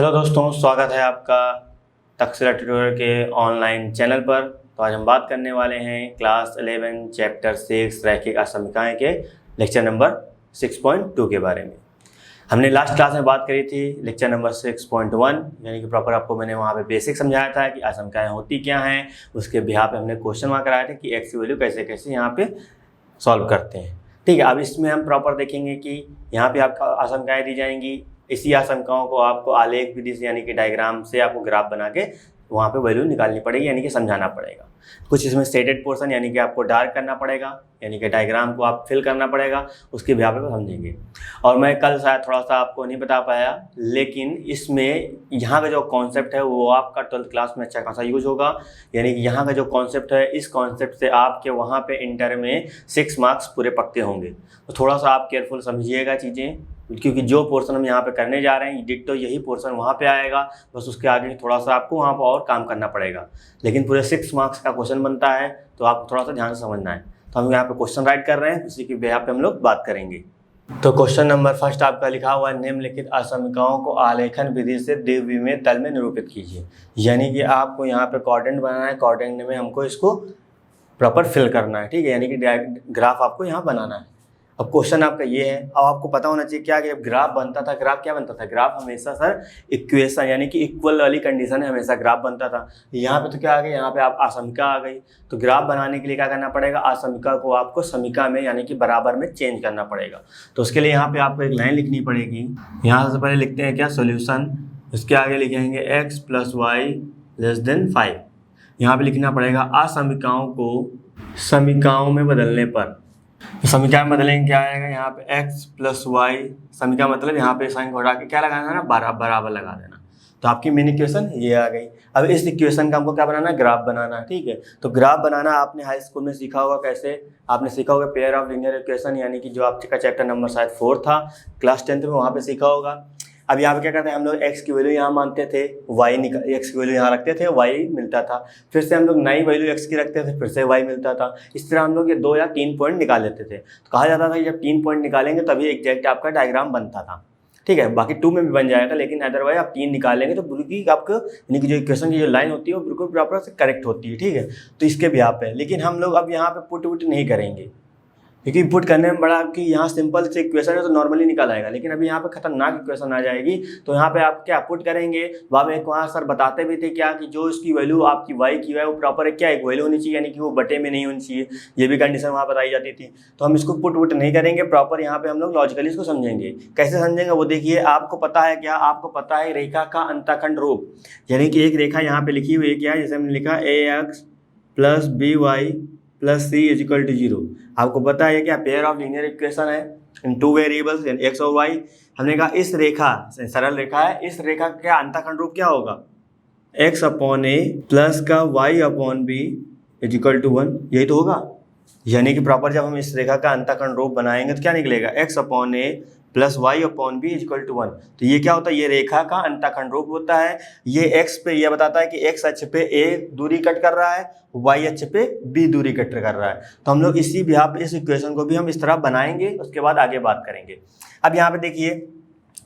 Hello दोस्तों, स्वागत है आपका तक्षशिला ट्यूटोरियल के ऑनलाइन चैनल पर। तो आज हम बात करने वाले हैं क्लास 11 चैप्टर 6 रैखिक असमीकरण के लेक्चर नंबर 6.2 के बारे में। हमने लास्ट क्लास में बात करी थी लेक्चर नंबर 6.1, यानी कि प्रॉपर आपको मैंने वहाँ पे बेसिक समझाया था कि असमीकरण होती क्या हैं। उसके बिहार पे हमने क्वेश्चन वहाँ कराया था कि एक्स की वैल्यू कैसे कैसे यहाँ पे सॉल्व करते हैं। ठीक है, अब इसमें हम प्रॉपर देखेंगे कि यहाँ पे आपका असमीकरण दी जाएंगी। इसी आशंकाओं को आपको आलेख विधि से यानी कि डायग्राम से आपको ग्राफ बना के वहाँ पे वैल्यू निकालनी पड़ेगी, यानी कि समझाना पड़ेगा। कुछ इसमें स्टेटेड पोर्शन यानी कि आपको डार्क करना पड़ेगा, यानी कि डायग्राम को आप फिल करना पड़ेगा, उसके भी आप समझेंगे। और मैं कल शायद थोड़ा सा आपको नहीं बता पाया, लेकिन इसमें यहाँ का जो कॉन्सेप्ट है वो आपका 12th क्लास में अच्छा खासा यूज होगा। यानी कि यहाँ का जो कॉन्सेप्ट है, इस कॉन्सेप्ट से आपके वहाँ पे इंटर में 6 मार्क्स पूरे पक्के होंगे। तो थोड़ा सा आप केयरफुल समझिएगा चीज़ें, क्योंकि जो पोर्शन हम यहाँ पे करने जा रहे हैं डिट्टो यही पोर्शन वहाँ पे आएगा, बस उसके आगे थोड़ा सा आपको वहाँ पर और काम करना पड़ेगा। लेकिन पूरे 6 मार्क्स का क्वेश्चन बनता है, तो आपको थोड़ा सा ध्यान से समझना है। तो हम यहाँ पे क्वेश्चन राइट कर रहे हैं, उसी के बिहार पे हम लोग बात करेंगे। तो क्वेश्चन नंबर फर्स्ट आपका लिखा हुआ है, निम्नलिखित असमीकरणों को आलेखन विधि से द्विविमीय तल में निरूपित कीजिए। यानी कि आपको यहाँ पे क्वाड्रेंट बनाना है, क्वाड्रेंट में हमको इसको प्रॉपर फिल करना है। ठीक है, यानी कि ग्राफ आपको यहाँ बनाना है। अब क्वेश्चन आपका ये है, अब आपको पता होना चाहिए क्या कि जब ग्राफ बनता था, ग्राफ क्या बनता था, ग्राफ हमेशा सर इक्वेशन यानी कि इक्वल वाली कंडीशन है, हमेशा ग्राफ बनता था। यहाँ पे तो क्या आ गया, यहाँ पे आप असमीका आ गई। तो ग्राफ बनाने के लिए क्या करना पड़ेगा, असमीका को आपको समीका में यानी कि बराबर में चेंज करना पड़ेगा। तो उसके लिए यहाँ पे आपको एक लाइन लिखनी पड़ेगी। यहाँ से पहले लिखते हैं क्या, सोल्यूशन। उसके आगे लिखेंगे x + y < 5। यहाँ पे लिखना पड़ेगा असमीकाओं को समीकाओं में बदलने पर। तो समीकरण में बदलेंगे क्या आएगा, यहाँ पे x + y, समीकरण मतलब यहाँ पे साइन घटा के क्या लगाना है ना, बराबर लगा देना। तो आपकी मेन इक्वेशन ये आ गई। अब इस इक्वेशन का हमको क्या बनाना है, ग्राफ बनाना है। ठीक है, तो ग्राफ बनाना आपने हाई स्कूल में सीखा होगा। कैसे आपने सीखा होगा, पेयर ऑफ लीनियर इक्वेशन, यानी कि जो आपका चैप्टर नंबर शायद 4 था क्लास 10th में, वहाँ पे सीखा होगा। अब यहाँ पे क्या करते हैं, हम लोग x की वैल्यू यहाँ मानते थे, x की वैल्यू यहाँ रखते थे, y मिलता था। फिर से हम लोग नई वैल्यू x की रखते थे, फिर से y मिलता था। इस तरह हम लोग ये 2 या 3 पॉइंट निकाल लेते थे। तो कहा जाता था कि जब 3 पॉइंट निकालेंगे तभी एग्जैक्ट आपका डायग्राम बनता था। ठीक है, बाकी 2 में भी बन जाएगा, लेकिन अदरवाइज आप 3 निकालेंगे तो बिल्कुल आपको यानी कि जो इक्वेशन की जो लाइन होती है वो बिल्कुल प्रॉपर से करेक्ट होती है। ठीक है, तो इसके भी आप है, लेकिन हम लोग अब यहाँ पे पुट नहीं करेंगे, क्योंकि पुट करने में बड़ा कि यहाँ सिंपल से इक्वेशन है तो नॉर्मली निकल आएगा। लेकिन अभी यहाँ पे खतरनाक इक्वेशन आ जाएगी, तो यहाँ पे आप क्या पुट करेंगे। वहाँ सर बताते भी थे क्या कि जो इसकी वैल्यू आपकी y की है वो प्रॉपर है क्या, एक वैल्यू होनी चाहिए, यानी कि वो बटे में नहीं होनी चाहिए। ये भी कंडीशन वहाँ बताई जाती थी। तो हम इसको पुट नहीं करेंगे, प्रॉपर यहाँ पे हम लोग लॉजिकली इसको समझेंगे। कैसे समझेंगे वो देखिए। आपको पता है क्या, आपको पता है रेखा का अंतःखंड रूप, यानी कि एक रेखा यहाँ पे लिखी हुई है क्या, जैसे हमने लिखा ax + by + c = 0। आपको पता है क्या, पेयर ऑफ लीनियर इक्वेशन है इन 2 वेरिएबल्स x और y। हमने कहा इस रेखा सरल रेखा है, इस रेखा का क्या अंतःखंड रूप क्या होगा, x/a प्लस का y/b = 1। यही तो होगा, यानी कि प्रॉपर जब हम इस रेखा का अंतःखंड रूप बनाएंगे तो क्या निकलेगा, x/a प्लस y/b = 1। तो ये क्या होता है, ये रेखा का अंतःखंड रूप होता है। ये x पे यह बताता है कि x अक्ष पे a दूरी कट कर रहा है, y अक्ष पे b दूरी कट कर रहा है। तो हम लोग इसी बिहाफ इस इक्वेशन को भी हम इस तरह बनाएंगे, उसके बाद आगे बात करेंगे। अब यहाँ पे देखिए,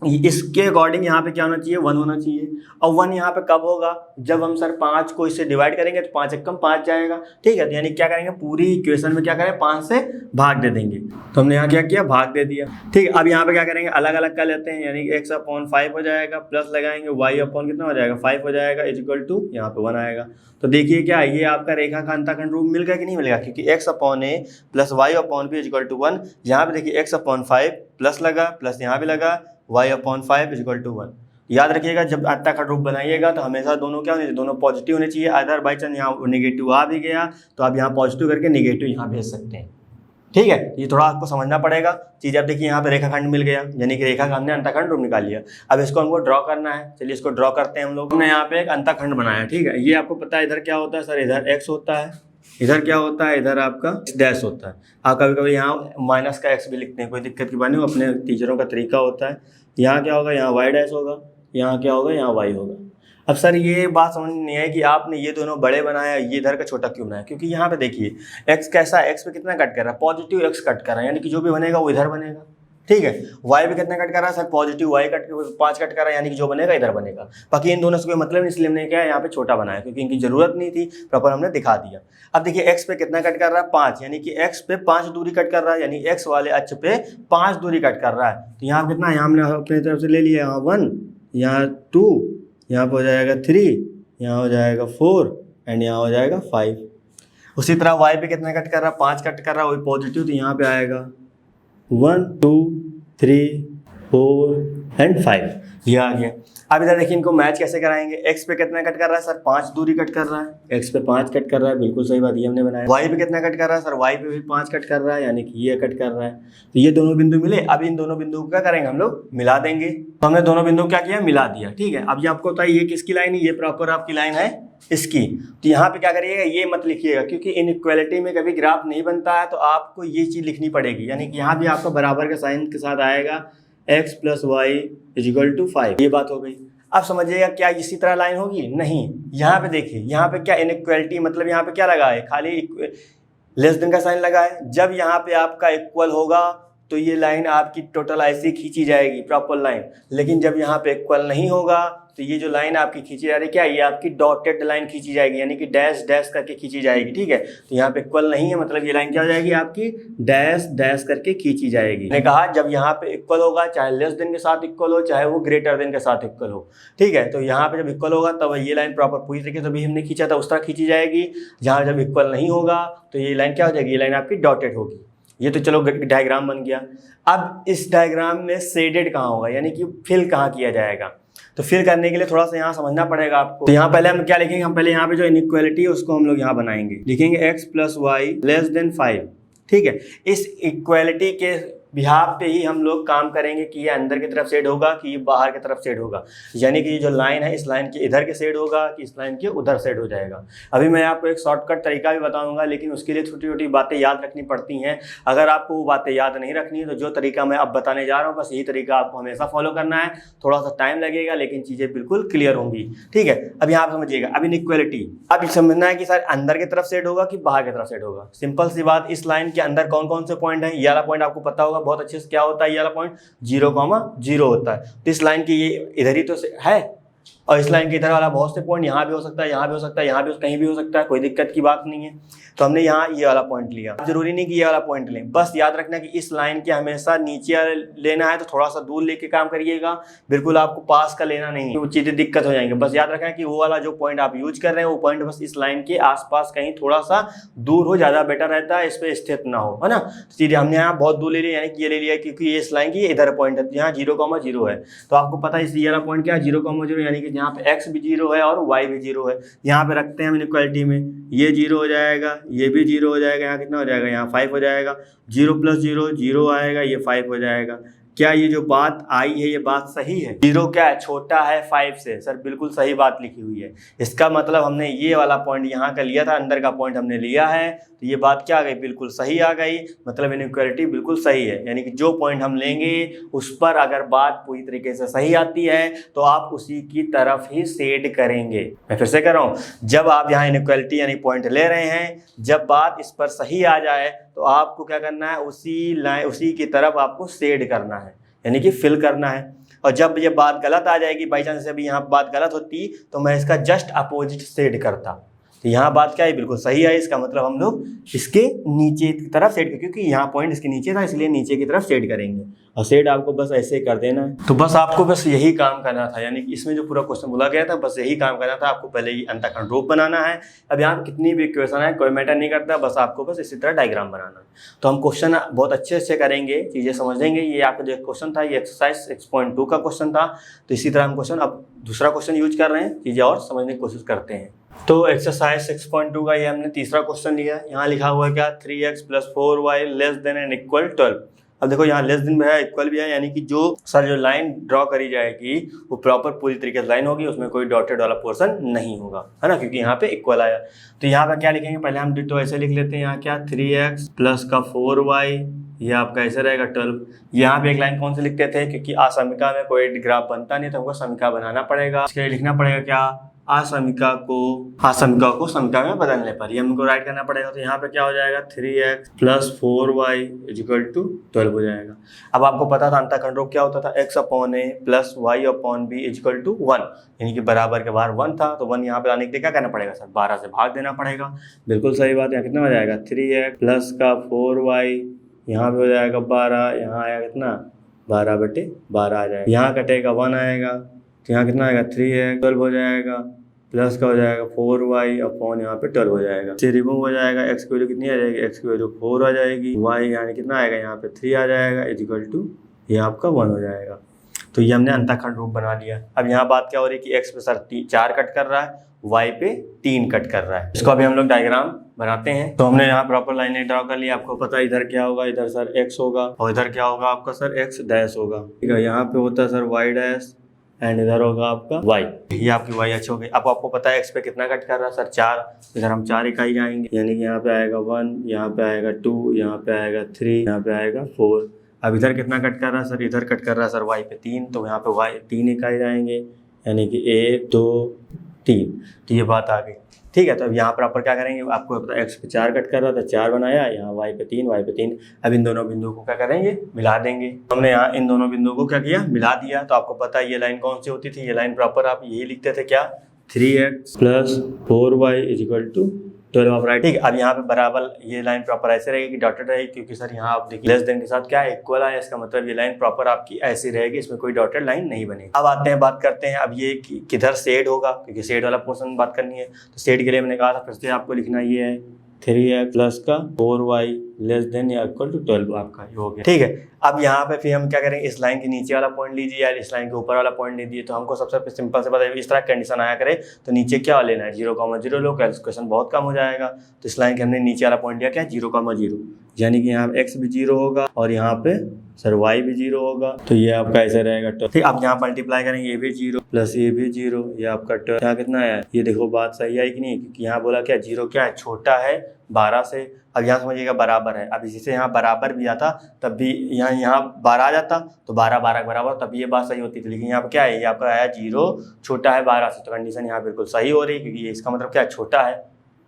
इसके अकॉर्डिंग यहाँ पे क्या होना चाहिए, 1 होना चाहिए। और 1 यहाँ पे कब होगा, जब हम सर 5 को इससे डिवाइड करेंगे तो 5 एकम 5 जाएगा। ठीक है, तो यानी क्या करेंगे, पूरी इक्वेशन में क्या करें, 5 से भाग दे देंगे। तो हमने यहाँ क्या किया, भाग दे दिया। ठीक है, अब यहाँ पे क्या करेंगे, अलग अलग कर लेते हैं, यानी x/5 हो जाएगा, प्लस लगाएंगे y/ कितना हो जाएगा, 5 हो जाएगा, = यहाँ पे 1 आएगा। तो देखिए क्या ये आपका रेखा का अंतःखंड रूप मिल गया कि नहीं मिलेगा, क्योंकि x/a प्लस y/b = 1। यहाँ पे देखिए x/5 प्लस लगा, प्लस यहाँ भी लगा, y/5 = 1। याद रखिएगा, जब अंतःखंड रूप बनाइएगा तो हमेशा दोनों क्या होने चाहिए, दोनों पॉजिटिव होने चाहिए। अदर बाई चांस यहाँ नेगेटिव आ भी गया तो आप यहाँ पॉजिटिव करके नेगेटिव यहाँ भेज सकते हैं। ठीक है, ये थोड़ा आपको समझना पड़ेगा चीज़। अब देखिए यहाँ पे रेखाखंड मिल गया, यानी कि रेखा का हमने अंतःखंड रूप निकाल लिया। अब इसको हमको ड्रॉ करना है, चलिए इसको ड्रॉ करते हैं हम लोग। हमने यहाँ पे एक अंतःखंड बनाया। ठीक है, ये आपको पता है इधर क्या होता है सर, इधर x होता है, इधर क्या होता है, इधर आपका डैश होता है। आप कभी कभी यहाँ माइनस का x भी लिखते हैं, कोई दिक्कत की बात नहीं, अपने टीचरों का तरीका होता है। यहाँ क्या होगा, यहाँ y डैश होगा, यहाँ क्या होगा, यहाँ y होगा। अब सर ये बात समझ नहीं है कि आपने ये दोनों बड़े बनाया, ये इधर का छोटा क्यों बनाया, क्योंकि यहाँ पे देखिए x कैसा है, x पे कितना कट कर रहा है, पॉजिटिव x कट कर रहा है, यानी कि जो भी बनेगा वो इधर बनेगा। ठीक है। y भी कितना कट कर रहा है sir, positive y cut 5 cut कर रहा है, यानी कि जो बनेगा इधर बनेगा। बाकी इन दोनों से कोई मतलब नहीं, इसलिए हमने क्या है यहाँ पे छोटा बनाया, क्योंकि इनकी जरूरत नहीं थी, प्रॉपर हमने दिखा दिया। अब देखिए x पे कितना कट कर रहा है 5, यानी कि x पे 5 दूरी कट कर रहा है, यानी x वाले अक्ष पे 5 दूरी कट कर रहा है। तो यहाँ कितना, यहाँ हमने अपनी तरफ से ले लिया, यहाँ 1, यहाँ 2, यहाँ पे हो जाएगा 3, यहाँ हो जाएगा 4 एंड यहाँ हो जाएगा 5। उसी तरह y पे कितना कट कर रहा है, 5 कट कर रहा है, वही पॉजिटिव, तो यहाँ पे आएगा 1 2 3 4 एंड 5, ये आ गया। अब इधर देखिए इनको मैच कैसे कराएंगे। x पे कितना कट कर रहा है सर, 5 दूरी कट कर रहा है, x पे 5 कट कर रहा है, बिल्कुल सही बात, ये हमने बनाया। y पे कितना कट कर रहा है सर, y पे भी 5 कट कर रहा है, यानी कि ये कट कर रहा है। तो ये दोनों बिंदु मिले। अब इन दोनों बिंदु को क्या करेंगे हम लोग, मिला देंगे। तो हमने दोनों बिंदु क्या किया, मिला दिया। ठीक है, अब ये आपको बताइए ये किसकी लाइन है, ये प्रॉपर आपकी लाइन है इसकी। तो यहाँ पे क्या करिएगा, ये मत लिखिएगा, क्योंकि इनइक्वालिटी में कभी ग्राफ नहीं बनता है, तो आपको ये चीज़ लिखनी पड़ेगी, यानी कि यहाँ भी आपका बराबर के साइन के साथ आएगा x plus y equal to 5, ये बात हो गई। अब समझिएगा क्या इसी तरह लाइन होगी, नहीं। यहाँ पे देखिए, यहाँ पे क्या इनइक्वालिटी, मतलब यहाँ पे क्या लगा है, खाली लेस देन का साइन लगा है। जब यहाँ पे आपका इक्वल होगा तो ये लाइन आपकी टोटल ऐसी खींची जाएगी, प्रॉपर लाइन। लेकिन जब यहाँ पे इक्वल नहीं होगा तो ये जो लाइन आपकी खींची जा रही है, क्या ये आपकी डॉटेड लाइन खींची जाएगी, यानी कि डैश डैश करके खींची जाएगी। ठीक है, तो यहाँ पे इक्वल नहीं है, मतलब ये लाइन क्या हो जाएगी आपकी, डैश डैश करके खींची जाएगी। मैंने कहा जब यहाँ पे इक्वल होगा, चाहे लेस देन के साथ इक्वल हो, चाहे वो ग्रेटर देन के साथ इक्वल हो। ठीक है, तो यहाँ पे जब इक्वल होगा तब ये लाइन प्रॉपर पूरी तरीके से भी हमने खींचा था उस तरह खींची जाएगी। जहाँ जब इक्वल नहीं होगा तो ये लाइन क्या हो जाएगी, ये लाइन आपकी डॉटेड होगी। ये तो चलो डायग्राम बन गया। अब इस डायग्राम में शेडेड कहाँ होगा, यानी कि फिल कहाँ किया जाएगा। तो फिल करने के लिए थोड़ा सा यहाँ समझना पड़ेगा आपको। तो यहाँ पहले हम क्या लिखेंगे, हम पहले यहाँ पे जो इनइक्वालिटी है उसको हम लोग यहाँ बनाएंगे, लिखेंगे x plus y less than 5। ठीक है, इस इक्वालिटी के बिहाफ पे ही हम लोग काम करेंगे कि ये अंदर की तरफ सेड होगा कि ये बाहर की तरफ सेड होगा, यानी कि ये जो लाइन है इस लाइन के इधर के सेड होगा कि इस लाइन के उधर सेड हो जाएगा। अभी मैं आपको एक शॉर्टकट तरीका भी बताऊंगा, लेकिन उसके लिए छोटी छोटी बातें याद रखनी पड़ती हैं। अगर आपको वो बातें याद नहीं रखनी है तो जो तरीका मैं अब बताने जा रहा हूँ बस यही तरीका आपको हमेशा फॉलो करना है। थोड़ा सा टाइम लगेगा लेकिन चीज़ें बिल्कुल क्लियर होंगी। ठीक है, अब यहाँ पर समझिएगा, अब इनइक्वालिटी अब समझना है कि सर अंदर की तरफ सेड होगा कि बाहर की तरफ सेड होगा। सिंपल सी बात, इस लाइन के अंदर कौन कौन से पॉइंट हैं, ये वाला पॉइंट आपको पता होगा बहुत अच्छे से, क्या होता है ये वाला पॉइंट 0,0 होता है। तो इस लाइन की ये इधर ही तो है, और इस लाइन के इधर वाला बहुत से पॉइंट यहाँ भी हो सकता है, यहाँ भी हो सकता है, यहाँ भी कहीं भी हो सकता है, कोई दिक्कत की बात नहीं है। तो हमने यहाँ ये वाला पॉइंट लिया। जरूरी नहीं कि ये वाला पॉइंट लें, बस याद रखना कि इस लाइन के हमेशा नीचे लेना है, तो थोड़ा सा दूर लेके काम करिएगा, बिल्कुल आपको पास का लेना नहीं, वो चीज़ें दिक्कत हो जाएंगी। बस याद रखना कि वो वाला जो पॉइंट आप यूज कर रहे हैं वो पॉइंट बस इस लाइन के आसपास कहीं थोड़ा सा दूर हो, ज़्यादा बेटर रहता है, इस पर स्थित ना हो, है ना। सीधे हमने यहाँ बहुत दूर ले लिया, यानी कि ये ले लिया क्योंकि ये इस लाइन की इधर पॉइंट है, यहाँ 0,0 है। तो आपको पता है ये वाला पॉइंट क्या है 0,0, यानी कि यहाँ पे x भी 0 है और y भी 0 है। यहाँ पे रखते हैं हम इनइक्वालिटी में, ये 0 हो जाएगा, ये भी 0 हो जाएगा, यहाँ कितना हो जाएगा, यहाँ 5 हो जाएगा, 0 + 0 0 आएगा, ये 5 हो जाएगा। क्या ये जो बात आई है ये बात सही है? 0 क्या है, छोटा है 5 से, सर बिल्कुल सही बात लिखी हुई है। इसका मतलब हमने ये वाला पॉइंट यहाँ का लिया था, अंदर का पॉइंट हमने लिया है, तो ये बात क्या आ गई, बिल्कुल सही आ गई। मतलब इनइक्वालिटी बिल्कुल सही है, यानी कि जो पॉइंट हम लेंगे उस पर अगर बात पूरी तरीके से सही आती है तो आप उसी की तरफ ही शेड करेंगे। मैं फिर से कह रहा हूँ, जब आप यहाँ इनइक्वालिटी यानी पॉइंट ले रहे हैं, जब बात इस पर सही आ जाए तो आपको क्या करना है, उसी की तरफ आपको शेड करना है, यानी कि फिल करना है। और जब ये बात गलत आ जाएगी, बाई चांस अभी यहाँ बात गलत होती तो मैं इसका जस्ट अपोजिट शेड करता। तो यहाँ बात क्या है, बिल्कुल सही है, इसका मतलब हम लोग इसके नीचे की तरफ शेड, क्योंकि यहाँ पॉइंट इसके नीचे था इसलिए नीचे की तरफ शेड करेंगे। और शेड आपको बस ऐसे कर देना है। तो बस आपको बस यही काम करना था, यानी कि इसमें जो पूरा क्वेश्चन बोला गया था बस यही काम करना था। आपको पहले ही अंतःखंड रूप बनाना है। अब यहाँ कितनी भी इक्वेशन है कोई मैटर नहीं करता, बस आपको बस इसी तरह डायग्राम बनाना है। तो हम क्वेश्चन बहुत अच्छे से करेंगे, चीज़ें समझेंगे। ये आपका जो क्वेश्चन था ये एक्सरसाइज 6.2 का क्वेश्चन था। तो इसी तरह हम क्वेश्चन अब दूसरा क्वेश्चन यूज कर रहे हैं, चीज़ें और समझने की कोशिश करते हैं। तो एक्सरसाइज 6.2 का ये हमने तीसरा क्वेश्चन लिया। यहाँ लिखा हुआ है क्या, 3x + 4y less than and equal 12। अब देखो यहाँ लेस देन भी है, इक्वल भी है, यानी कि जो सर जो लाइन ड्रॉ करी जाएगी वो प्रॉपर पूरी तरीके से लाइन होगी, उसमें कोई डॉटेड वाला पोर्शन नहीं होगा, है ना, क्योंकि यहाँ पे इक्वल आया। तो यहाँ पे क्या लिखेंगे, पहले हम डिटो ऐसे लिख लेते हैं। यहाँ क्या 3x + 4y, ये आपका ऐसे रहेगा 12। यहाँ पे एक लाइन कौन से लिखते थे, क्योंकि असमिका में कोई ग्राफ बनता नहीं तो हमको समिका बनाना पड़ेगा। इसके लिए लिखना पड़ेगा क्या, आसमिका को समीका में बदलने पर, ये हमको राइट करना पड़ेगा। तो यहाँ पे क्या हो जाएगा 3x + 4y = 12 हो जाएगा। अब आपको पता था अंतःखंड रूप क्या होता था, x/a + y/b = 1, यानी कि बराबर के बाहर 1 था, तो 1 यहाँ पे लाने के लिए क्या करना पड़ेगा सर, 12 से भाग देना पड़ेगा। बिल्कुल सही बात है। यहाँ कितना हो जाएगा 3x + 4y, यहाँ पे हो जाएगा 12, यहाँ आएगा कितना 12/12 आ जाएगा। यहाँ कटेगा 1 आएगा, तो यहाँ कितना आएगा 3x 12 हो जाएगा, प्लस का हो जाएगा 4y अपॉन यहाँ पे 12 हो जाएगा। से रिमूव हो जाएगा, x की वैल्यू कितनी आ जाएगी, x की वैल्यू 4 आ जाएगी, y यानी कितना आएगा यहाँ पे 3 आ जाएगा, = ये आपका 1 हो जाएगा। तो ये हमने अंतःखंड रूप बना लिया। अब यहाँ बात क्या हो रही है कि x पे सर 4 कट कर रहा है, y पे 3 कट कर रहा है। इसको अभी हम लोग डायग्राम बनाते हैं। तो हमने यहाँ प्रॉपर लाइनें ड्रॉ कर ली। आपको पता है इधर क्या होगा, इधर सर x होगा और इधर क्या होगा आपका सर x' होगा, ठीक है। यहाँ पे होता है सर y' एंड इधर होगा आपका y, ये आपकी y अच्छी हो गई। अब आपको पता है x पे कितना कट कर रहा है सर 4, इधर हम 4 इकाई जाएंगे, यानी कि यहाँ पे आएगा 1, यहाँ पे आएगा 2, यहाँ पे आएगा 3, यहाँ पे आएगा 4। अब इधर कितना कट कर रहा है सर, इधर कट कर रहा है सर y पे 3, तो यहाँ पे y 3 इकाई जाएंगे, यानी कि 1 2 3। तो ये बात आ गई, ठीक है। तो अब यहाँ पर आप क्या करेंगे, आपको पता है x पे 4 कट कर रहा था, 4 बनाया, यहाँ y पे 3। अब इन दोनों बिंदुओं को क्या करेंगे, मिला देंगे। हमने यहाँ इन दोनों बिंदुओं को क्या किया, मिला दिया। तो आपको पता है ये लाइन कौन सी होती थी, ये लाइन प्रॉपर आप यही लिखते थे क्या, 3x + 4y = 12 आप राइट, ठीक है। अब यहाँ पे बराबर ये लाइन प्रॉपर ऐसे रहेगी, डॉटेड रहेगी, क्योंकि सर यहाँ आप देखिए लेस देन के साथ क्या है, इक्वल है, इसका मतलब ये लाइन प्रॉपर आपकी ऐसी रहेगी, इसमें कोई डॉटेड लाइन नहीं बनेगी। अब आते हैं, बात करते हैं अब ये किधर शेड होगा, क्योंकि शेड वाला पोर्शन बात करनी है। तो शेड के लिए मैंने कहा था फिर से आपको लिखना ये है 3x + 4y < 12 आपका ये हो गया, ठीक है। अब यहाँ पे फिर हम क्या करेंगे, इस लाइन के नीचे वाला पॉइंट लीजिए या इस लाइन के ऊपर वाला पॉइंट लीजिए। तो हमको सबसे सिंपल से बताइए, इस तरह कंडीशन आया करे तो नीचे क्या लेना है, 0,0 लो, कैलकुलेशन बहुत कम हो जाएगा। तो इस लाइन के हमने नीचे वाला पॉइंट लिया क्या, 0,0, यानी कि यहाँ x भी 0 होगा और यहाँ पे सर y भी 0 होगा। तो ये आपका ऐसे रहेगा 12, ठीक। अब यहाँ मल्टीप्लाई करेंगे, ये भी 0 + ये भी 0, ये आपका 12। यहाँ कितना है, ये देखो बात सही है कि नहीं, क्योंकि यहाँ बोला क्या 0 क्या है, छोटा है 12 से। अब यहाँ समझिएगा बराबर है, अब इसी से यहाँ बराबर भी आता तब भी यहाँ 12 आ जाता, तो 12 के बराबर, तब ये बात सही होती थी। लेकिन यहाँ पर क्या है, ये आपका आया 0 छोटा है 12 से, तो कंडीशन यहाँ बिल्कुल सही हो रही है, क्योंकि ये इसका मतलब क्या है, छोटा है।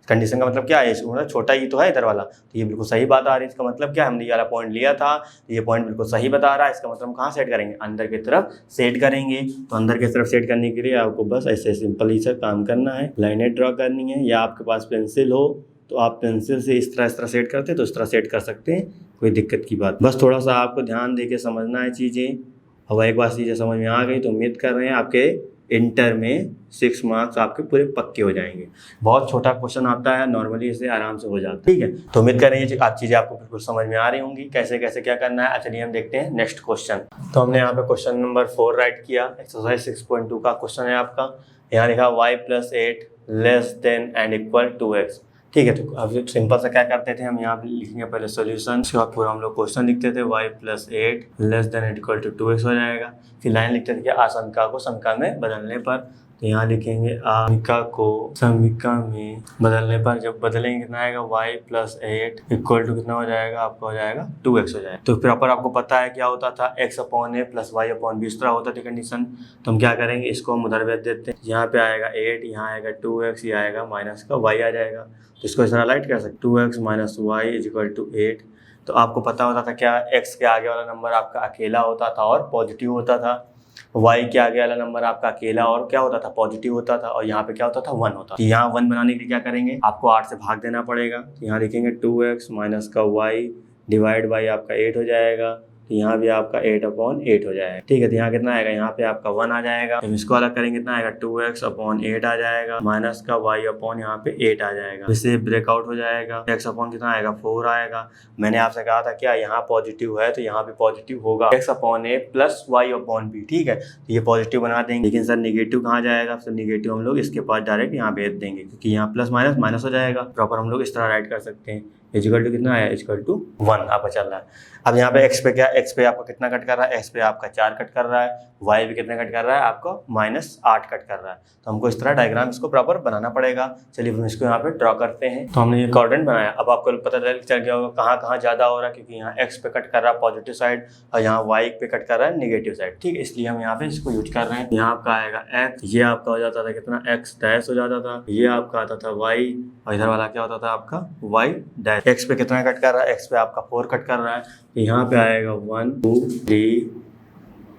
कंडीशन का मतलब क्या है, मतलब छोटा ही तो है इधर वाला, तो ये बिल्कुल सही बात आ रही है। इसका मतलब क्या है, हमने ये वाला पॉइंट लिया था, ये पॉइंट बिल्कुल सही बता रहा है। इसका मतलब हम कहाँ सेट करेंगे, अंदर की तरफ सेट करेंगे। तो अंदर की तरफ सेट करने के लिए आपको बस ऐसे सिंपल ही से काम करना है, लाइनें ड्रॉ करनी है, या आपके पास पेंसिल हो तो आप पेंसिल से इस तरह सेट करते हैं, तो इस तरह सेट कर सकते हैं, कोई दिक्कत की बात। बस थोड़ा सा आपको ध्यान दे के समझना है चीज़ें। और एक बार चीज़ें समझ में आ गई तो उम्मीद कर रहे हैं आपके इंटर में 6 मार्क्स आपके पूरे पक्के हो जाएंगे। बहुत छोटा क्वेश्चन आता है, नॉर्मली इसे आराम से हो जाता है, ठीक है। तो उम्मीद कर रहे हैं आप चीज़ें आपको बिल्कुल समझ में आ रही होंगी, कैसे कैसे क्या करना है। चलिए हम देखते हैं नेक्स्ट क्वेश्चन। तो हमने यहाँ पे क्वेश्चन नंबर 4 राइट किया, एक्सरसाइज 6.2 का क्वेश्चन है आपका। यहाँ लिखा y + 8 < 2x, ठीक है। तो अब सिंपल से क्या करते थे, हम यहाँ पे लिखेंगे पहले सॉल्यूशन, उसके बाद पूरा हम लोग क्वेश्चन लिखते थे, y + 8 < 2x हो जाएगा। फिर लाइन लिखते थे कि आसमिका को समीका में बदलने पर। तो यहाँ लिखेंगे आसमिका को समीका में बदलने पर, जब बदलेंगे कितना आएगा, y + 8 = कितना हो जाएगा, आपका हो जाएगा 2x हो जाएगा। तो प्रॉपर आपको पता है क्या होता था, x/a + y/b इस तरह होता था कंडीशन। तो हम क्या करेंगे, इसको हम उधर भेज देते हैं। यहाँ पे आएगा 8, यहाँ आएगा 2x, ये आएगा माइनस का y आ जाएगा। तो इसको इस तरह राइट कर सकते, 2x - y = 8। तो आपको पता होता था क्या, x के आगे वाला नंबर आपका अकेला होता था और पॉजिटिव होता था, y के आगे वाला नंबर आपका अकेला और क्या होता था, पॉजिटिव होता था, और यहाँ पे क्या होता था, 1 होता था। यहाँ 1 बनाने के लिए क्या करेंगे, आपको 8 से भाग देना पड़ेगा। तो यहाँ लिखेंगे 2x - का y डिवाइड बाई आपका 8 हो जाएगा। तो यहाँ भी आपका 8/8 हो जाएगा, ठीक है। तो यहाँ कितना आएगा, यहाँ पे आपका 1 आ जाएगा। तो इसको अलग करेंगे, कितना आएगा, 2x/8 आ जाएगा, माइनस का y/ यहाँ पे 8 आ जाएगा। इससे ब्रेकआउट हो जाएगा, x/ कितना आएगा, 4 आएगा। मैंने आपसे कहा था क्या, यहाँ पॉजिटिव है तो यहाँ भी पॉजिटिव होगा, x/a + y/b, ठीक है। तो ये पॉजिटिव बना देंगे। लेकिन सर निगेटिव कहाँ जाएगा, सर निगेटिव हम लोग इसके पास डायरेक्ट यहाँ भेज देंगे, क्योंकि यहाँ प्लस माइनस माइनस हो जाएगा। प्रॉपर हम लोग इस तरह राइट कर सकते हैं इजिकल टू कितना है, इजिकल टू 1 आपका चल रहा है। अब यहाँ पे x पे क्या, x पे आपका कितना कट कर रहा है, x पे आपका 4 कट कर रहा है, y पे कितना कट कर रहा है आपको -8 कट कर रहा है। तो हमको इस तरह डायग्राम इसको प्रॉपर बनाना पड़ेगा। चलिए हम इसको यहाँ पे ड्रॉ करते हैं। तो हमने ये क्वाड्रेंट बनाया। अब आपको पता चल गया होगा कहाँ कहाँ ज़्यादा हो रहा है, क्योंकि यहाँ x पे कट कर रहा है पॉजिटिव साइड और यहाँ y पे कट कर रहा है नेगेटिव साइड, ठीक है, इसलिए हम यहाँ पे इसको यूज कर रहे हैं। यहाँ आपका आएगा x, ये आपका हो जाता था कितना, x डैश हो जाता था, ये आपका आता था y और इधर वाला क्या होता था आपका y डैश। x पे कितना कट कर रहा है, x पे आपका 4 कट कर रहा है, तो यहाँ पे आएगा 1 2 3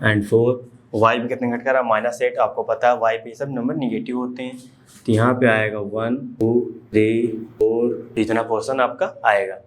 एंड 4। y पे कितने कट कर रहा है, -8, आपको पता है y पे सब नंबर निगेटिव होते हैं, तो यहाँ पे आएगा 1 2 3 4, इतना पोर्शन आपका आएगा।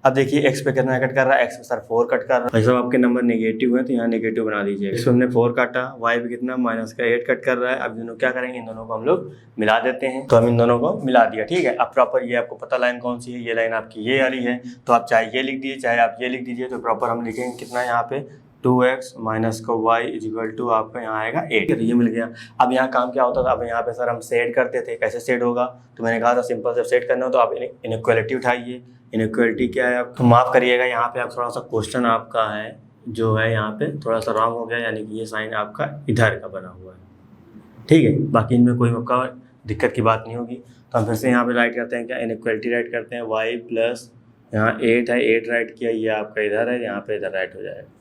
अब देखिए x पे कितना कट कर रहा है, x पे सर 4 कट कर रहा है, सब आपके नंबर नेगेटिव है तो यहाँ नेगेटिव बना दीजिए। x पे हमने 4 काटा, y पे कितना -8 कट कर रहा है। अब दोनों क्या करेंगे, इन दोनों को हम लोग मिला देते हैं। तो हम इन दोनों को मिला दिया, ठीक है। अब प्रॉपर ये आपको पता लाइन कौन सी है, ये लाइन आपकी ये वाली है, तो आप चाहे ये लिख दीजिए चाहे आप ये लिख दीजिए। तो प्रॉपर हम लिखेंगे कितना यहाँ पे 2x माइनस का y इजिकल टू आपका यहाँ आएगा 8, तो ये मिल गया। अब यहाँ काम क्या होता था, अब यहाँ पे सर हम सेट करते थे, कैसे सेट होगा, तो मैंने कहा था सिंपल से सेट करना हो तो आप इनइक्वालिटी उठाइए। इनइक्वालिटी क्या है, आप तो माफ़ करिएगा यहाँ पे आप थोड़ा सा क्वेश्चन आपका है जो है यहाँ पे थोड़ा सा रॉन्ग हो गया, यानी कि ये साइन आपका इधर का बना हुआ है, ठीक है। बाकी इनमें कोई आपका दिक्कत की बात नहीं होगी। तो हम फिर से यहाँ पे राइट करते हैं, क्या इनइक्वालिटी राइट करते हैं, y प्लस यहाँ 8 है, 8 राइट किया, ये आपका इधर है, यहाँ पे इधर राइट हो जाएगा।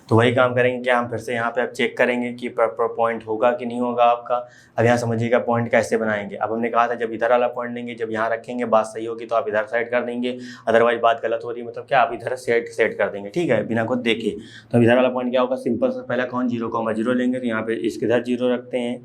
तो वही काम करेंगे क्या, हम फिर से यहाँ पे अब चेक करेंगे कि प्रॉपर पॉइंट होगा कि नहीं होगा आपका। अब यहाँ समझिएगा पॉइंट कैसे बनाएंगे। अब हमने कहा था जब इधर वाला पॉइंट लेंगे, जब यहाँ रखेंगे बात सही होगी तो आप इधर साइड कर देंगे, अदरवाइज बात गलत हो रही है मतलब क्या आप इधर सेट कर देंगे, ठीक है, बिना खुद देखे। तो इधर वाला पॉइंट क्या होगा, सिंपल से पहला कौन 0,0 लेंगे, तो यहाँ पे इसके इधर 0 रखते हैं,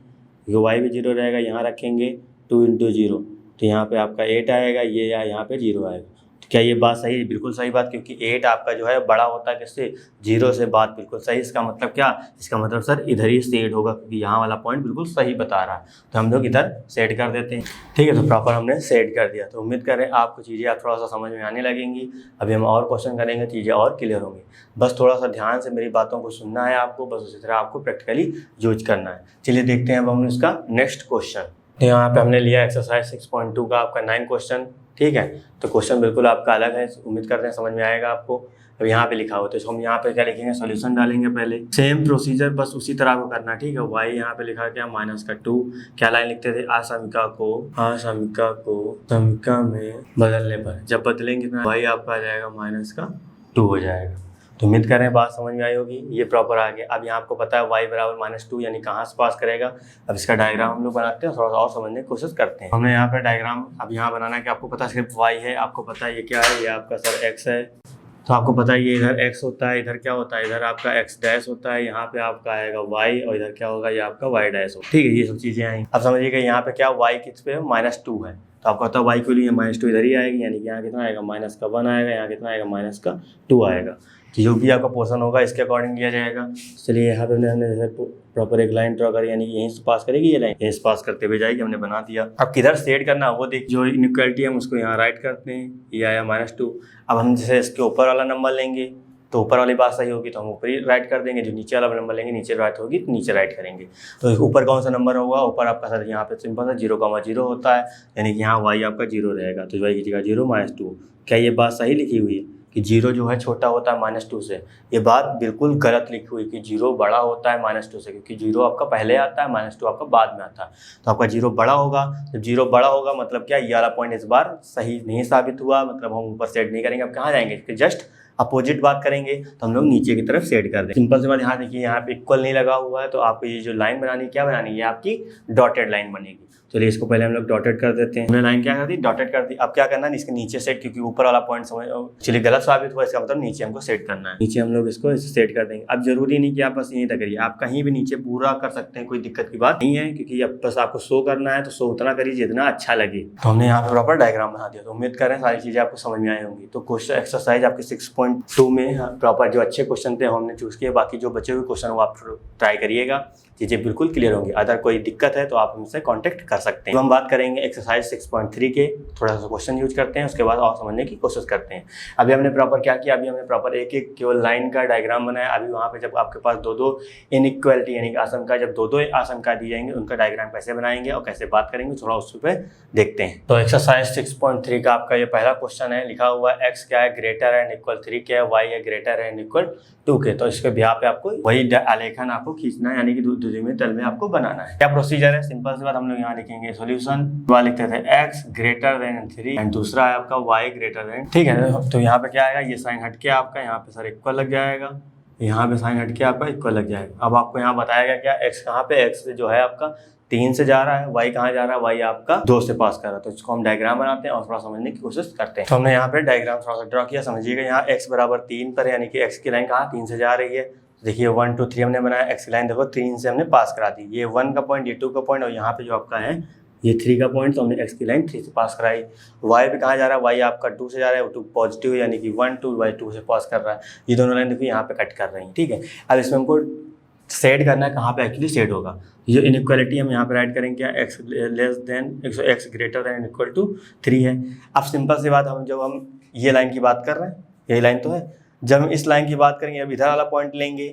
ये y भी 0 रहेगा, यहाँ रखेंगे 2 × 0, तो यहाँ पे आपका 8 आएगा, ये यहाँ पे 0 आएगा। क्या ये बात सही है, बिल्कुल सही बात, क्योंकि 8 आपका जो है बड़ा होता है किससे, 0 से, बात बिल्कुल सही। इसका मतलब क्या, इसका मतलब सर इधर ही सेट होगा, क्योंकि यहाँ वाला पॉइंट बिल्कुल सही बता रहा है, तो हम लोग इधर सेट कर देते हैं, ठीक है। तो प्रॉपर हमने सेट कर दिया। तो उम्मीद करें आपको चीज़ें आप थोड़ा सा समझ में आने लगेंगी। अभी हम और क्वेश्चन करेंगे, चीज़ें और क्लियर होंगी। बस थोड़ा सा ध्यान से मेरी बातों को सुनना है आपको, बस उसी तरह आपको प्रैक्टिकली यूज करना है। चलिए देखते हैं अब हम इसका नेक्स्ट क्वेश्चन। तो यहाँ पे हमने लिया एक्सरसाइज 6.2 का आपका 9 क्वेश्चन, ठीक है। तो क्वेश्चन बिल्कुल आपका अलग है, उम्मीद करते हैं समझ में आएगा आपको। अब यहाँ पे लिखा हो तो हम यहाँ पे क्या लिखेंगे, सॉल्यूशन डालेंगे पहले, सेम प्रोसीजर बस उसी तरह को करना, ठीक है। y यहाँ पे लिखा क्या -2, क्या लाइन लिखते थे, आसमिका को समिका में बदलने पर, जब बदलेंगे तो y आपका आ जाएगा -2 हो जाएगा। तो उम्मीद कर रहे हैं बात समझ में आई होगी, ये प्रॉपर आ गया। अब यहाँ आपको पता है y बराबर -2 यानी कहाँ से पास करेगा। अब इसका डायग्राम हम लोग बनाते हैं, थोड़ा सा और समझने की कोशिश करते हैं। हमने यहाँ पर डायग्राम अब यहाँ बनाना है कि आपको पता है सिर्फ y है, आपको पता है ये क्या है, ये आपका सर x है, तो आपको पता है ये इधर x होता है, इधर क्या होता है, इधर आपका x डैश होता है, यहाँ पे आपका आएगा y और इधर क्या होगा, ये आपका y डैश होगा, ठीक है। ये सब चीज़ें आई। अब समझिएगा यहाँ पे क्या y किस पे -2 है, तो आपको पता है y के लिए -2 इधर ही आएगी, यानी कि यहाँ कितना आएगा -1 आएगा, यहाँ कितना आएगा -2 आएगा। तो जो भी आपका पोर्शन होगा इसके अकॉर्डिंग लिया जाएगा। चलिए यहाँ पे हमने प्रॉपर एक लाइन ड्रॉ करी, यानी कि यहीं से पास करेगी, ये लाइन यहीं से पास करते हुए जाएगी, हमने बना दिया। अब किधर सेट करना वो देख, जो इनइक्वालिटी हम उसको यहाँ राइट करते हैं, ये आया -2। अब हम जैसे इसके ऊपर वाला नंबर लेंगे तो ऊपर वाली बात सही होगी तो हम ऊपर ही राइट कर देंगे, जो नीचे वाला नंबर लेंगे नीचे राइट होगी तो नीचे राइट करेंगे। तो ऊपर कौन सा नंबर होगा, ऊपर आपका सर यहाँ पे सिंपल सा 0,0 होता है, यानी कि यहाँ y आपका 0 रहेगा, तो y की जगह 0 -2। क्या ये बात सही लिखी हुई है कि 0 जो है छोटा होता है -2 से? ये बात बिल्कुल गलत लिखी हुई कि 0 बड़ा होता है -2 से, क्योंकि 0 आपका पहले आता है, -2 आपका बाद में आता है। तो आपका 0 बड़ा होगा, जब 0 बड़ा होगा मतलब क्या, ये वाला पॉइंट इस बार सही नहीं साबित हुआ, मतलब हम ऊपर सेट नहीं करेंगे। अब कहाँ जाएंगे, जस्ट अपोजिट बात करेंगे, तो हम लोग नीचे की तरफ सेट कर दें। सिंपल सी बात, यहाँ देखिए यहाँ पे इक्वल नहीं लगा हुआ है, तो आपको ये जो लाइन बनानी क्या बनानी है, आपकी डॉटेड लाइन बनेगी। चलिए इसको पहले हम लोग डॉटेड कर देते हैं। हमने लाइन क्या कर दी, डॉटेड कर दी। अब क्या करना है, इसके नीचे सेट, क्योंकि ऊपर वाला पॉइंट समझ चलिए गलत साबित हुआ, इसका मतलब नीचे हमको सेट करना है। नीचे हम लोग इसको सेट कर देंगे। अब जरूरी नहीं कि आप बस यहीं तक करिए, आप कहीं भी नीचे पूरा कर सकते हैं, कोई दिक्कत की बात नहीं है, क्योंकि अब बस आपको शो करना है तो शो उतना करिए जितना अच्छा लगे। तो हमने यहाँ पे प्रॉपर डायग्राम बना दिया। तो उम्मीद करें सारी चीज़ें आपको समझ में आई होंगी। तो क्वेश्चन एक्सरसाइज आपकी 6.2 में प्रॉपर जो अच्छे क्वेश्चन थे हमने चूज़ किए, बाकी जो बचे हुए क्वेश्चन वो आप ट्राई करिएगा, चीज़ें बिल्कुल क्लियर होंगी। अगर कोई दिक्कत है तो आप हमसे कांटेक्ट कर सकते हैं। तो हम बात करेंगे एक्सरसाइज 6.3 के, थोड़ा सा क्वेश्चन यूज करते हैं, उसके बाद और समझने की कोशिश करते हैं। अभी हमने प्रॉपर क्या किया, अभी हमने प्रॉपर एक एक केवल लाइन का डायग्राम बनाया। अभी वहाँ पे जब आपके पास दो दो इनइक्वालिटी यानी कि आशंका, जब दो दो आशंका दी जाएंगे उनका डायग्राम कैसे बनाएंगे और कैसे बात करेंगे, थोड़ा उस पर देखते हैं। तो एक्सरसाइज 6.3 का आपका ये पहला क्वेश्चन है, लिखा हुआ x क्या है ग्रेटर एंड इक्वल 3 क्या है, y है ग्रेटर एंड इक्वल 2 के। तो इसके बिहार पे आपको वही आलेखन आपको खींचना है, यानी कि द्विमीय तल में आपको बनाना है। क्या प्रोसीजर है, सिंपल सी बात, हम लोग यहाँ लिखेंगे सॉल्यूशन, वहाँ लिखते थे x ग्रेटर देन 3 एंड दूसरा है आपका y ग्रेटर देन, ठीक है। तो यहाँ पे क्या आएगा, ये साइन हट के आपका यहाँ पे सर इक्वल लग जाएगा, यहाँ पे साइन हट के आपका इक्वल लग जाएगा। अब आपको यहाँ बताया क्या, x कहाँ पे, x जो है आपका 3 से जा रहा है, y कहाँ जा रहा है, y आपका 2 से पास कर रहा है। तो इसको हम डायग्राम बनाते हैं और थोड़ा समझने की कोशिश करते हैं। तो हमने यहाँ पे डायग्राम थोड़ा सा ड्रॉ किया, समझिएगा। यहाँ x बराबर 3 पर, यानी कि x की लाइन कहाँ 3 से जा रही है। देखिए 1 2 3 हमने बनाया, x की लाइन देखो 3 से हमने पास करा दी। ये 1 का पॉइंट, ये 2 का पॉइंट, और यहाँ पे जो आपका है ये 3 का पॉइंट, तो हमने x की लाइन 3 से पास कराई। y पे कहाँ जा रहा है, y आपका 2 से जा रहा है, 2 पॉजिटिव यानी कि 1 2, y 2 से पास कर रहा है। ये दोनों लाइन देखिए यहाँ पे कट कर रही हैं, ठीक है। अब इसमें हमको सेट करना है, कहाँ पे एक्चुअली सेट होगा। ये इनइक्वालिटी हम यहाँ पे राइट करेंगे क्या, x less than x greater than equal to 3 है। अब सिंपल सी बात, हम जब हम ये लाइन की बात कर रहे हैं, यही लाइन तो है, जब हम इस लाइन की बात करेंगे, अब इधर वाला पॉइंट लेंगे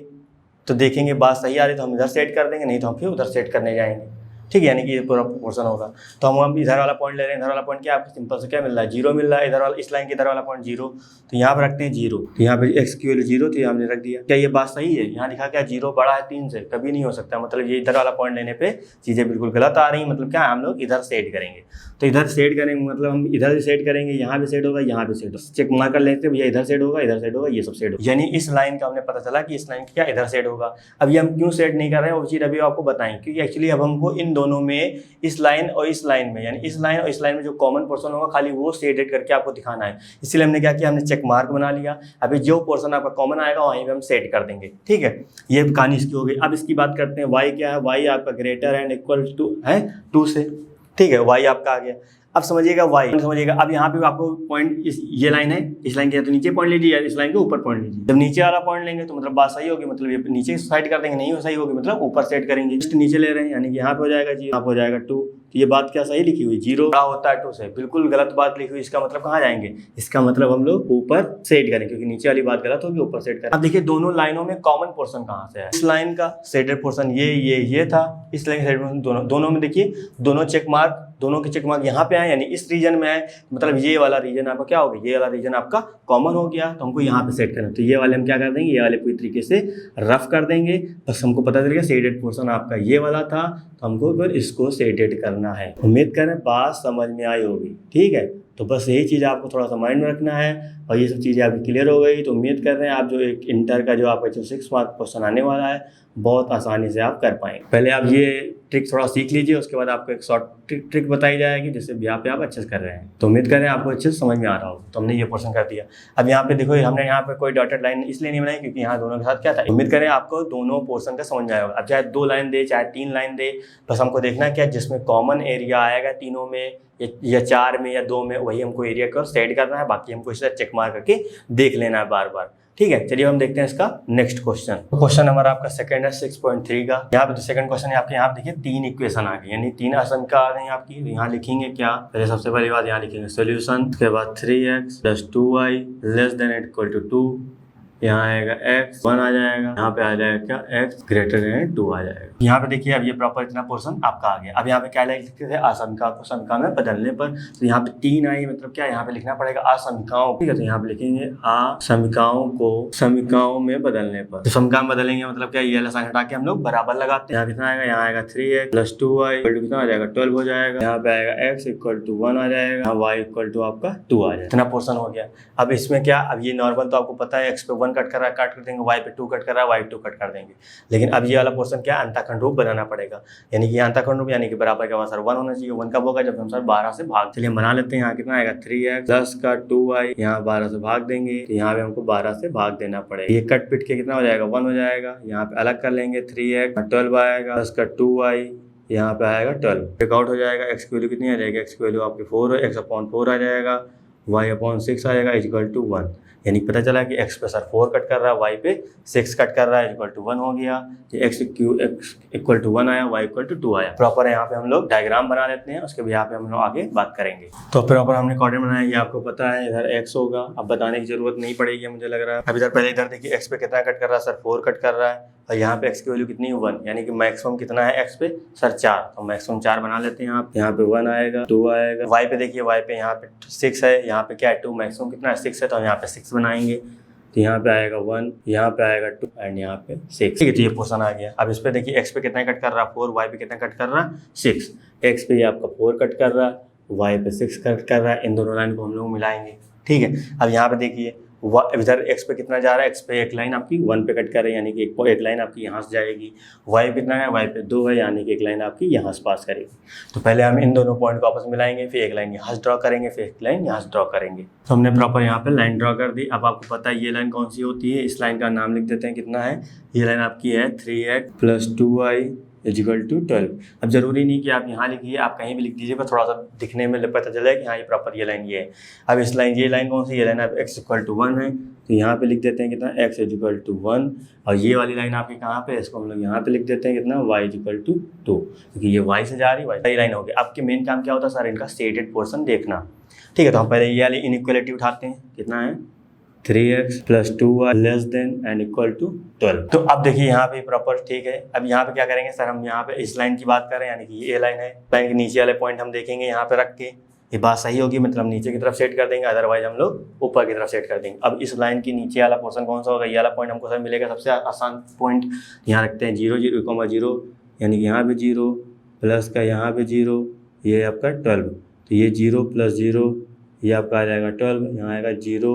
तो देखेंगे बात सही आ रही तो हम इधर सेट कर देंगे, नहीं तो हम फिर उधर सेट करने जाएंगे, ठीक है। यानी कि ये पूरा प्रोपोर्शन होगा। तो हम इधर वाला पॉइंट ले रहे हैं, इधर वाला पॉइंट क्या आपको सिंपल से क्या मिल रहा है, 0 मिल रहा है। इधर वाला इस लाइन के इधर वाला पॉइंट 0, तो यहाँ पे रखते हैं 0, तो यहाँ पे x की वैल्यू 0 थी, हमने रख दिया। क्या ये बात सही है, यहाँ लिखा क्या 0 बड़ा है 3 से, कभी नहीं हो सकता। मतलब ये इधर वाला पॉइंट लेने पे चीज़ें बिल्कुल गलत आ रही हैं। मतलब क्या, हम लोग इधर सेट करेंगे, तो इधर सेट करेंगे मतलब हम इधर भी सेट करेंगे, यहाँ भी सेट होगा, यहाँ भी सेट होगा। चेक मार कर लेते हैं भैया, इधर सेट होगा, इधर सेट होगा, ये सब सेट होगा। यानी इस लाइन का हमने पता चला कि इस लाइन क्या इधर सेट होगा। अब ये हम क्यों सेट नहीं कर रहे हैं वो चीज़ अभी आपको बताएंगे, क्योंकि एक्चुअली अब हमको इन दोनों में, इस लाइन और इस लाइन में, यानी इस लाइन और इस लाइन में जो कॉमन पोर्शन होगा खाली वो सेटेड करके आपको दिखाना है। इसलिए हमने क्या किया, हमने चेक मार्क बना लिया। अभी जो पोर्शन आपका कॉमन आएगा वहीं पे हम सेट कर देंगे, ठीक है। ये कहानी इसकी हो गई। अब इसकी बात करते हैं, y क्या है, y आपका ग्रेटर एंड इक्वल टू है 2 से, ठीक है। y आपका आ गया। अब समझिएगा y समझिएगा। अब यहाँ पे आपको पॉइंट ये लाइन है, इस लाइन के तो नीचे पॉइंट लीजिए, इस लाइन के ऊपर पॉइंट लीजिए। जब नीचे वाला पॉइंट लेंगे तो मतलब बात सही होगी, मतलब ये नीचे साइड कर देंगे, नहीं सही होगी मतलब ऊपर सेट करेंगे। जस्ट नीचे ले रहे हैं, यानी कि यहाँ पे हो जाएगा 0, यहाँ पे हो जाएगा 2। तो ये बात क्या सही लिखी हुई, 0 बड़ा होता है 2 से, बिल्कुल गलत बात लिखी हुई। इसका मतलब कहाँ जाएंगे, इसका मतलब हम लोग ऊपर सेट करें, क्योंकि नीचे वाली बात गलत होगी, ऊपर सेट करें। अब देखिए दोनों लाइनों में कॉमन पोर्शन कहाँ से है, इस लाइन का सेटेड पोर्शन ये था, इस लाइन का सेटेड पोर्शन दोनों में देखिए, दोनों चेक मार्क, दोनों के चेक मार्क यहाँ पे आए, यानी इस रीजन में आए, मतलब ये वाला रीजन आपका क्या हो गया, ये वाला रीजन आपका कॉमन हो गया। तो हमको यहाँ पे सेट करना, तो ये वाले हम क्या कर देंगे, ये वाले पूरी तरीके से रफ कर देंगे। बस हमको पता चलेगा सेटेड पोर्शन आपका ये वाला था, तो हमको फिर इसको सेटेड करना है। उम्मीद करें बात समझ में आई होगी, ठीक है। तो बस यही चीज़ आपको थोड़ा सा माइंड में रखना है, और ये सब चीज़ें आपकी क्लियर हो गई तो उम्मीद कर रहे हैं आप जो एक इंटर का जो आपका जो 6 मार्क क्वेश्चन आने वाला है बहुत आसानी से आप कर पाएंगे। पहले आप ये ट्रिक थोड़ा सीख लीजिए, उसके बाद आपको एक शॉर्ट ट्रिक बताई जाएगी जिससे भी आप अच्छे से कर रहे हैं। तो उम्मीद कर रहे हैं आपको अच्छे से समझ में आ रहा हो। तो हमने ये पोर्शन कर दिया। अब यहाँ पे देखो, हमने यहाँ पे कोई डॉटेड लाइन इसलिए नहीं बनाई क्योंकि यहाँ दोनों के साथ क्या था। उम्मीद करें आपको दोनों पोर्शन का समझ में आएगा। अब चाहे 2 लाइन दे चाहे 3 लाइन दे, बस हमको देखना क्या जिसमें कॉमन एरिया आएगा तीनों में या 4 में या 2 में, वही हमको एरिया को सेट करना है। बाकी हमको इसे चेक मार करके देख लेना है बार बार, ठीक है। चलिए हम देखते हैं इसका नेक्स्ट क्वेश्चन। क्वेश्चन नंबर आपका सेकंड है 6.3 का। यहाँ पे तो सेकंड क्वेश्चन है आपके, यहाँ देखिए 3 इक्वेशन आ गई, यानी 3 आशंका आ गई आपकी। यहाँ लिखेंगे क्या, पहले सबसे पहली बात यहाँ लिखेंगे सोल्यूशन, उसके बाद 3x + 2y less then equal to 2, यहाँ आएगा x 1 आ जाएगा, यहाँ पे आ जाएगा क्या x ग्रेटर देन 2 आ जाएगा। यहाँ पे देखिए अब ये प्रॉपर इतना पोर्शन आपका आ गया। अब यहाँ पे क्या लिखते थे, आशंका को शंका में बदलने पर, तो यहाँ पे 3 आई, मतलब क्या यहाँ पे लिखना पड़ेगा आशंकाओं, ठीक है। तो यहाँ पे लिखेंगे आशंकाओं को शंकाओं में बदलने पर। तो शंका में बदलेंगे मतलब क्या, ये वाला साइन हटा के हम लोग बराबर लगाते हैं। यहाँ कितना आएगा, यहाँ आएगा 3x + 2y कितना आ जाएगा 12 हो जाएगा। यहाँ पे आएगा x = 1 आ जाएगा, यहाँ y = आपका 2 आ जाएगा। इतना पोर्शन हो गया। अब इसमें क्या, अब ये नॉर्मल तो आपको पता है, x पे 1 कट कर रहा है, काट कर देंगे, y पे 2 कट कर रहा है, y 2 कट कर देंगे। लेकिन अब ये वाला पोर्शन क्या, अंतःखंड रूप बनाना पड़ेगा, यानी कि अंतःखंड रूप यानी कि बराबर का सर 1 होना चाहिए। 1 कब होगा, जब हम सर 12 से भाग। चलिए हम बना लेते हैं। यहाँ कितना आएगा 3x + 2y, यहाँ 12 से भाग देंगे, तो यहाँ पे हमको 12 से भाग देना पड़ेगा। ये कट पिट के कितना हो जाएगा 1 हो जाएगा। यहाँ पे अलग कर लेंगे, 3x 12 आएगा + 2y, यहाँ पे आएगा 12, टेक आउट हो जाएगा। x की वैल्यू कितनी आ जाएगी, x की वैल्यू आपकी 4 है, x/4 आ जाएगा। y/6 आएगा इक्वल टू 1। यानी पता चला कि x पे सर 4 कट कर रहा है, y पे 6 कट कर रहा है, इक्वल टू 1 हो गया। x इक्वल टू 1 आया, y इक्वल टू 2 आया। प्रॉपर यहाँ पे हम लोग डायग्राम बना लेते हैं, उसके यहाँ पे हम लोग आगे बात करेंगे। तो प्रॉपर हमने कोऑर्डिनेट बनाया, ये आपको पता है इधर x होगा, अब बताने की जरूरत नहीं पड़ेगी मुझे लग रहा है। अब इधर पहले इधर देखिए x पे कितना कट कर रहा है सर, 4 कट कर रहा है, और यहाँ पे x की वैल्यू कितनी है 1, यानी कि मैक्सिमम कितना है x पे सर 4, तो मैक्सिमम 4 बना लेते हैं आप। यहाँ पे 1 आएगा, 2 आएगा, y पे देखिए y पे यहाँ पे 6 है, यहाँ पे क्या है 2, मैक्सिमम कितना है 6 है, तो हम यहाँ पे 6 बनाएंगे, तो यहाँ पे आएगा 1, यहाँ पे आएगा 2 एंड यहाँ पे 6। ठीक है, तो ये पोर्शन आ गया। अब इस पे देखिए x पे कितना कट कर रहा है 4, y पे कितना कट कर रहा है 6। x पे ये आपका 4 कट कर रहा है, y पे 6 कट कर रहा है, इन दोनों लाइन को हम लोग मिलाएंगे। ठीक है, अब यहाँ पे देखिए इधर x पे कितना जा रहा है, x पे एक लाइन आपकी 1 पे कट कर रही है, यानी कि एक लाइन आपकी यहाँ से जाएगी। y कितना है, y पे 2 है, यानी कि एक लाइन आपकी यहाँ से पास करेगी। तो पहले हम इन दोनों पॉइंट को आपस में मिलाएंगे, फिर एक लाइन यहाँ से ड्रॉ करेंगे, फिर एक लाइन यहाँ से ड्रॉ करेंगे। तो हमने प्रॉपर यहाँ पे लाइन ड्रॉ कर दी। अब आपको पता है ये लाइन कौन सी होती है, इस लाइन का नाम लिख देते हैं, कितना है ये लाइन आपकी है 3x + 2y इक्वल टू 12। अब जरूरी नहीं कि आप यहाँ लिखिए, आप कहीं भी लिख दीजिए, पर थोड़ा सा दिखने में पता चले कि हाँ ये प्रॉपर ये लाइन ये है। अब इस लाइन ये लाइन कौन सी, ये लाइन आप x इक्वल टू 1 है, तो यहाँ पे लिख देते हैं कितना x इक्वल टू 1, और ये वाली लाइन आपकी कहाँ पे, इसको हम लोग यहाँ पे लिख देते हैं कितना y इक्वल टू 2, क्योंकि ये y से जा रही है, y लाइन हो गई। आपके मेन काम क्या होता है सर, इनका शेडेड पोर्शन देखना। ठीक है, तो हम पहले ये वाली इनइक्वालिटी उठाते हैं, कितना है 3x + 2y less than and equal to 12। तो अब देखिए यहाँ पे प्रॉपर ठीक है। अब यहाँ पे क्या करेंगे सर, हम यहाँ पे इस लाइन की बात कर रहे हैं, यानी कि ये लाइन है, लाइन के नीचे वाले पॉइंट हम देखेंगे यहाँ पे रख के, ये बात सही होगी, मतलब नीचे की तरफ सेट कर देंगे, अदरवाइज हम लोग ऊपर की तरफ सेट कर देंगे। अब इस लाइन की नीचे वाला पोर्शन कौन सा होगा, ये वाला पॉइंट हमको सर मिलेगा, सबसे आसान पॉइंट। यहाँ रखते हैं 0 0 0, यानी कि यहाँ पे 0 प्लस का यहाँ पे 0, ये आपका 12, तो ये 0 + 0 ये आपका आ जाएगा 12, यहाँ आएगा 0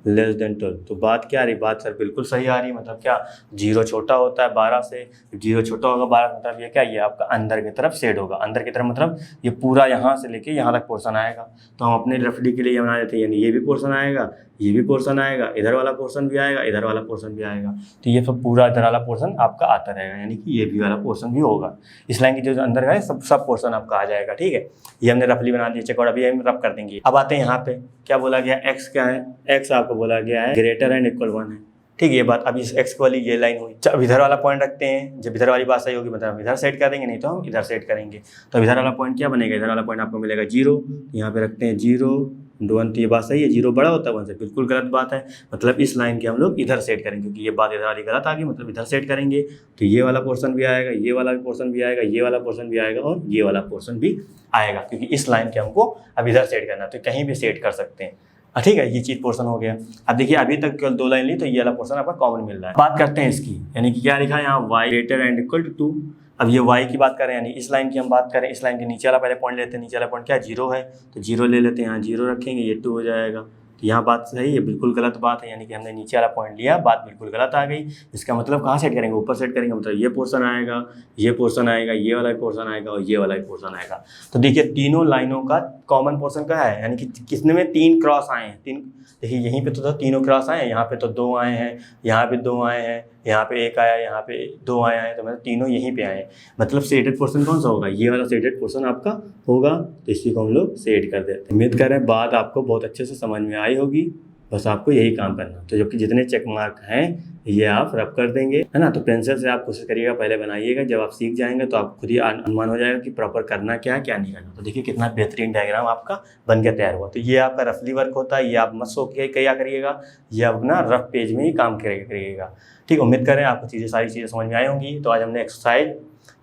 लेस देन 12। तो बात क्या आ रही, बात सर बिल्कुल सही आ रही है। मतलब क्या 0 छोटा होता है 12 से, 0 छोटा होगा 12 मतलब ये क्या, ये आपका अंदर की तरफ शेड होगा। अंदर की तरफ मतलब ये पूरा यहाँ से लेके यहाँ तक पोर्शन आएगा। तो हम अपने रफली के लिए ये बना देते हैं, यानी ये भी पोर्शन आएगा, ये भी पोर्शन आएगा, इधर वाला पोर्शन भी आएगा, इधर वाला पोर्शन भी आएगा, तो ये सब पूरा इधर वाला पोर्शन आपका आता रहेगा, यानी कि ये भी वाला पोर्शन भी होगा। इस लाइन की जो अंदर का है सब पोर्शन आपका आ जाएगा। ठीक है, ये हमने रफली बना दिया चेक, और अभी हम रफ कर देंगे। अब आते हैं यहाँ पे, क्या बोला गया, x क्या है, x आपको बोला गया है ग्रेटर एंड इक्वल 1 है। ठीक है, ये बात। अब इस x वाली ये लाइन हुई, अब इधर वाला पॉइंट रखते हैं, जब इधर वाली बात सही होगी मतलब हम इधर सेट कर देंगे, नहीं तो हम इधर सेट करेंगे। तो इधर वाला पॉइंट क्या बनेगा, इधर वाला पॉइंट आपको मिलेगा 0, यहाँ पे रखते हैं 0 1, तो ये बात सही है, 0 बड़ा होता है 1 से, बिल्कुल गलत बात है। मतलब इस लाइन के हम लोग इधर सेट करेंगे, क्योंकि ये बात इधर वाली गलत आ गई, मतलब इधर सेट करेंगे, तो ये वाला पोर्शन भी आएगा, ये वाला पोर्शन भी आएगा, ये वाला पोर्शन भी आएगा, और ये वाला पोर्शन भी आएगा, क्योंकि इस लाइन के हमको अब इधर सेट करना है, तो कहीं भी सेट कर सकते हैं। ठीक है, ये चीज पोर्शन हो गया। अब देखिए अभी तक केवल 2 लाइन ली, तो ये वाला पोर्शन आपका कॉमन मिल रहा है। बात करते हैं इसकी, यानी कि क्या लिखा है यहाँ y greater and equal to 2। अब ये y की बात करें, यानी इस लाइन की हम बात करें, इस लाइन के नीचे वाला पहले पॉइंट लेते हैं, नीचे वाला पॉइंट क्या है 0 है, तो 0 ले लेते हैं, यहाँ 0 रखेंगे, ये 2 हो जाएगा। तो यहाँ बात सही है, बिल्कुल गलत बात है, यानी कि हमने नीचे वाला पॉइंट लिया, बात बिल्कुल गलत आ गई। इसका मतलब कहाँ सेट करेंगे, ऊपर सेट करेंगे, मतलब ये पोर्शन आएगा, ये पोर्शन आएगा, ये वाला पोर्शन आएगा, और ये वाला पोर्शन आएगा। तो देखिए तीनों लाइनों का कॉमन पोर्शन क्या है, यानी कि किसने में 3 क्रॉस आए हैं, 3। देखिए यहीं पे तो तीनों क्रॉस आए हैं, यहाँ पे तो 2 आए हैं, यहाँ पे 2 आए हैं, यहाँ पे 1 आया, यहाँ पे 2 आए हैं, तो मतलब तीनों यहीं पे आए हैं। मतलब सेटेड पोर्शन कौन सा होगा, ये वाला सेटेड पोर्शन आपका होगा, तो इसी को हम लोग सेट कर देते हैं। उम्मीद कर रहे हैं बात आपको बहुत अच्छे से समझ में आई होगी, बस आपको यही काम करना। तो जबकि जितने चेक मार्क हैं ये आप रब कर देंगे, है ना। तो पेंसिल से आप कोशिश करिएगा, पहले बनाइएगा, जब आप सीख जाएंगे तो आप खुद ही अनुमान हो जाएगा कि प्रॉपर करना क्या है क्या नहीं करना। तो देखिए कितना बेहतरीन डायग्राम आपका बन के तैयार हुआ। तो ये आपका रफली वर्क होता है, ये आप मत सोच के क्या करिएगा, ये आप अपना रफ पेज में ही काम करिएगा। ठीक, उम्मीद करें आपको सारी चीज़ें समझ में आई होंगी। तो आज हमने एक्सरसाइज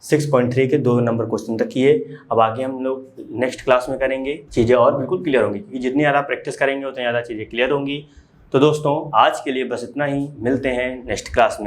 6.3 के 2 नंबर क्वेश्चन तक किए। अब आगे हम लोग नेक्स्ट क्लास में करेंगे, चीज़ें और बिल्कुल क्लियर होंगी, क्योंकि जितनी ज़्यादा प्रैक्टिस करेंगे उतनी ज़्यादा चीज़ें क्लियर होंगी। तो दोस्तों आज के लिए बस इतना ही, मिलते हैं नेक्स्ट क्लास में।